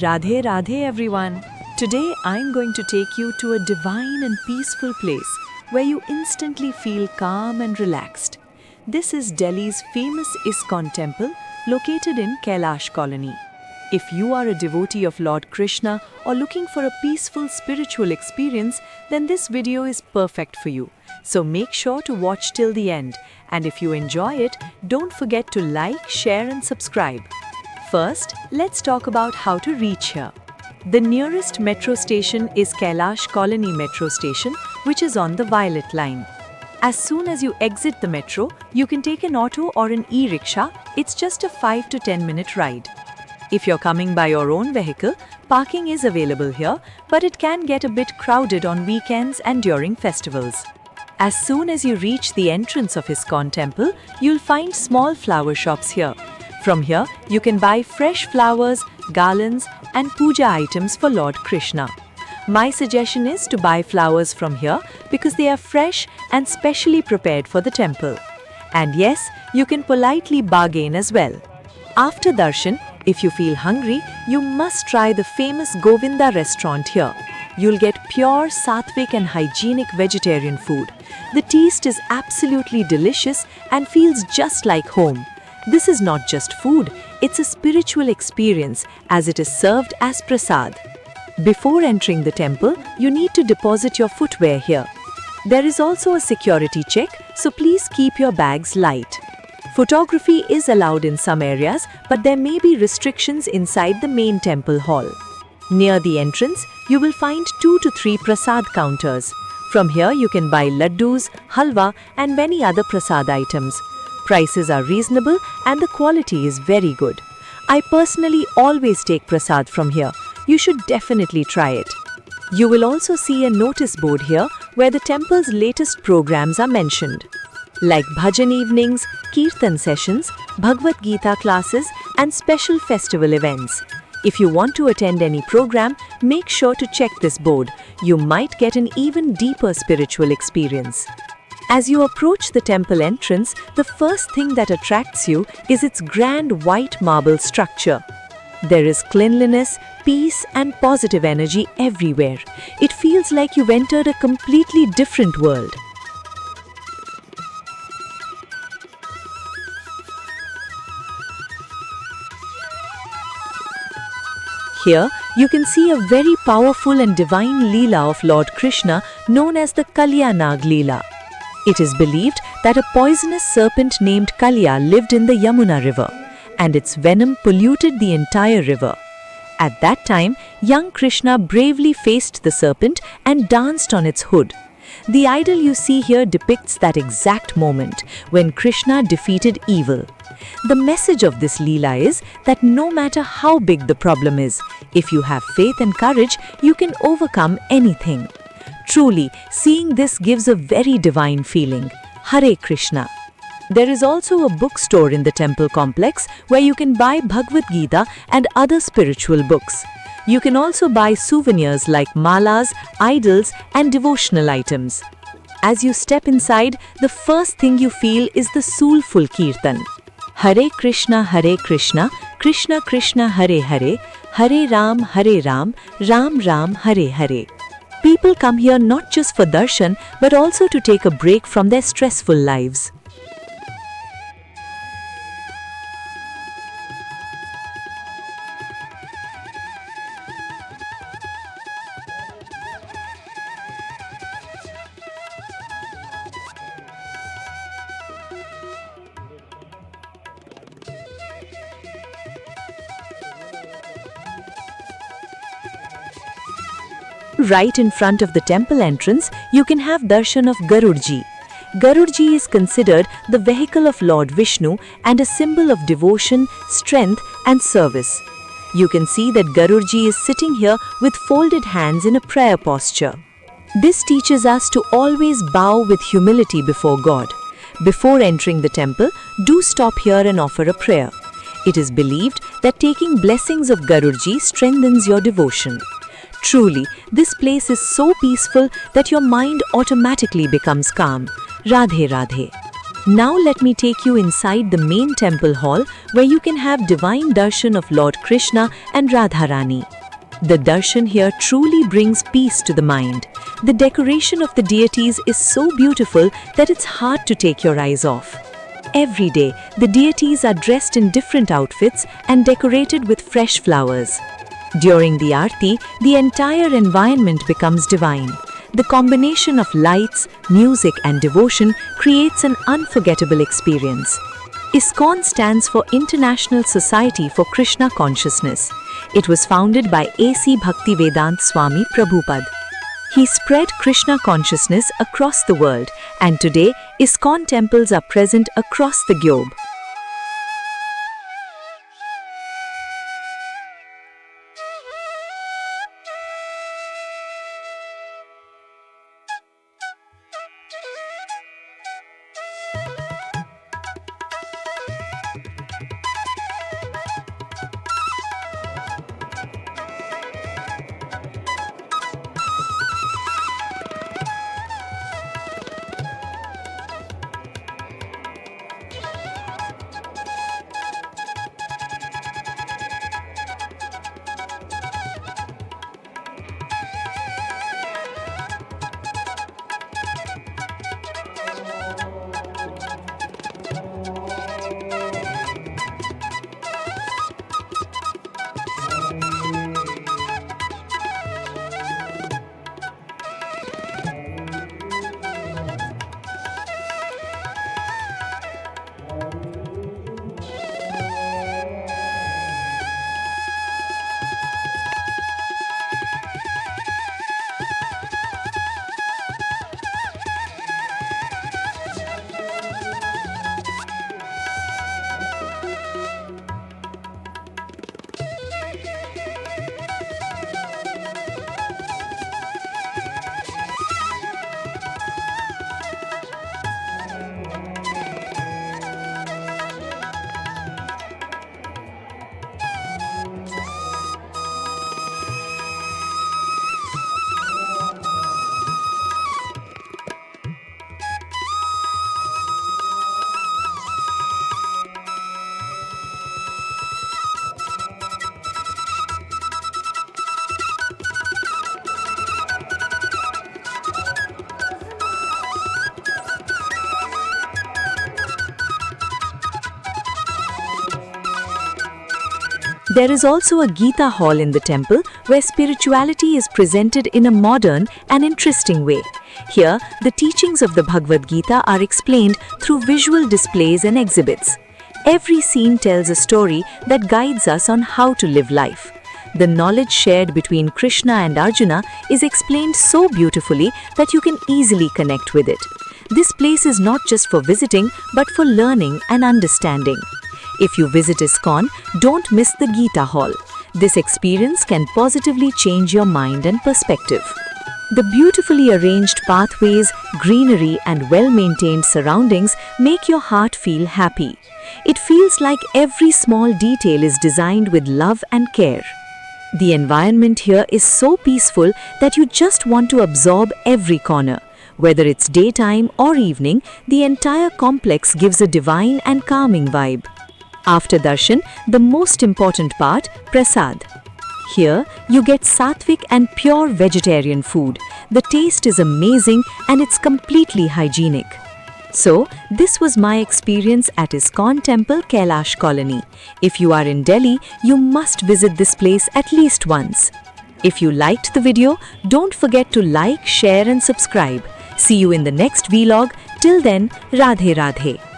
Radhe Radhe everyone. Today I'm going to take you to a divine and peaceful place where you instantly feel calm and relaxed. This is Delhi's famous ISKCON temple located in Kailash Colony. If you are a devotee of Lord Krishna or looking for a peaceful spiritual experience, then this video is perfect for you. So make sure to watch till the end, and if you enjoy it, don't forget to like, share and subscribe. First, let's talk about how to reach here. The nearest metro station is Kailash Colony Metro Station, which is on the Violet Line. As soon as you exit the metro, you can take an auto or an e-rickshaw. It's just a 5 to 10 minute ride. If you're coming by your own vehicle, parking is available here, but it can get a bit crowded on weekends and during festivals. As soon as you reach the entrance of ISKCON temple, you'll find small flower shops here. From here, you can buy fresh flowers, garlands, and puja items for Lord Krishna. My suggestion is to buy flowers from here because they are fresh and specially prepared for the temple. And yes, you can politely bargain as well. After darshan, if you feel hungry, you must try the famous Govinda restaurant here. You'll get pure, sattvic and hygienic vegetarian food. The taste is absolutely delicious and feels just like home. This is not just food, it's a spiritual experience as it is served as prasad. Before entering the temple, you need to deposit your footwear here. There is also a security check, so please keep your bags light. Photography is allowed in some areas, but there may be restrictions inside the main temple hall. Near the entrance, you will find 2 to 3 prasad counters. From here, you can buy laddus, halwa, and many other prasad items. Prices are reasonable and the quality is very good. I personally always take prasad from here. You should definitely try it. You will also see a notice board here where the temple's latest programs are mentioned, like bhajan evenings, kirtan sessions, Bhagavad Gita classes, and special festival events. If you want to attend any program, make sure to check this board. You might get an even deeper spiritual experience. As you approach the temple entrance, the first thing that attracts you is its grand white marble structure. There is cleanliness, peace, and positive energy everywhere. It feels like you've entered a completely different world. Here, you can see a very powerful and divine Leela of Lord Krishna known as the Kalya Nag Leela. It is believed that a poisonous serpent named Kalya lived in the Yamuna river, and its venom polluted the entire river. At that time, young Krishna bravely faced the serpent and danced on its hood. The idol you see here depicts that exact moment when Krishna defeated evil. The message of this Leela is that no matter how big the problem is, if you have faith and courage, you can overcome anything. Truly, seeing this gives a very divine feeling. Hare Krishna. There is also a bookstore in the temple complex where you can buy Bhagavad Gita and other spiritual books. You can also buy souvenirs like malas, idols, and devotional items. As you step inside, the first thing you feel is the soulful kirtan. Hare Krishna, Krishna Krishna, Hare Hare, Hare Ram, Ram Ram, Hare Hare. People come here not just for darshan, but also to take a break from their stressful lives. Right in front of the temple entrance, you can have darshan of Garudji. Garudji is considered the vehicle of Lord Vishnu and a symbol of devotion, strength and service. You can see that Garudji is sitting here with folded hands in a prayer posture. This teaches us to always bow with humility before God. Before entering the temple, do stop here and offer a prayer. It is believed that taking blessings of Garudji strengthens your devotion. Truly, this place is so peaceful that your mind automatically becomes calm. Radhe Radhe. Now let me take you inside the main temple hall where you can have divine darshan of Lord Krishna and Radharani. The darshan here truly brings peace to the mind. The decoration of the deities is so beautiful that it's hard to take your eyes off. Every day, the deities are dressed in different outfits and decorated with fresh flowers. During the Aarti, the entire environment becomes divine. The combination of lights, music and devotion creates an unforgettable experience. ISKCON stands for International Society for Krishna Consciousness. It was founded by A.C. Bhaktivedanta Swami Prabhupada. He spread Krishna consciousness across the world, and today ISKCON temples are present across the globe. There is also a Gita hall in the temple where spirituality is presented in a modern and interesting way. Here, the teachings of the Bhagavad Gita are explained through visual displays and exhibits. Every scene tells a story that guides us on how to live life. The knowledge shared between Krishna and Arjuna is explained so beautifully that you can easily connect with it. This place is not just for visiting, but for learning and understanding. If you visit ISKCON, don't miss the Gita Hall. This experience can positively change your mind and perspective. The beautifully arranged pathways, greenery and well-maintained surroundings make your heart feel happy. It feels like every small detail is designed with love and care. The environment here is so peaceful that you just want to absorb every corner. Whether it's daytime or evening, the entire complex gives a divine and calming vibe. After darshan, the most important part, prasad. Here, you get sattvic and pure vegetarian food. The taste is amazing and it's completely hygienic. So, this was my experience at ISKCON Temple, Kailash Colony. If you are in Delhi, you must visit this place at least once. If you liked the video, don't forget to like, share and subscribe. See you in the next vlog. Till then, Radhe Radhe.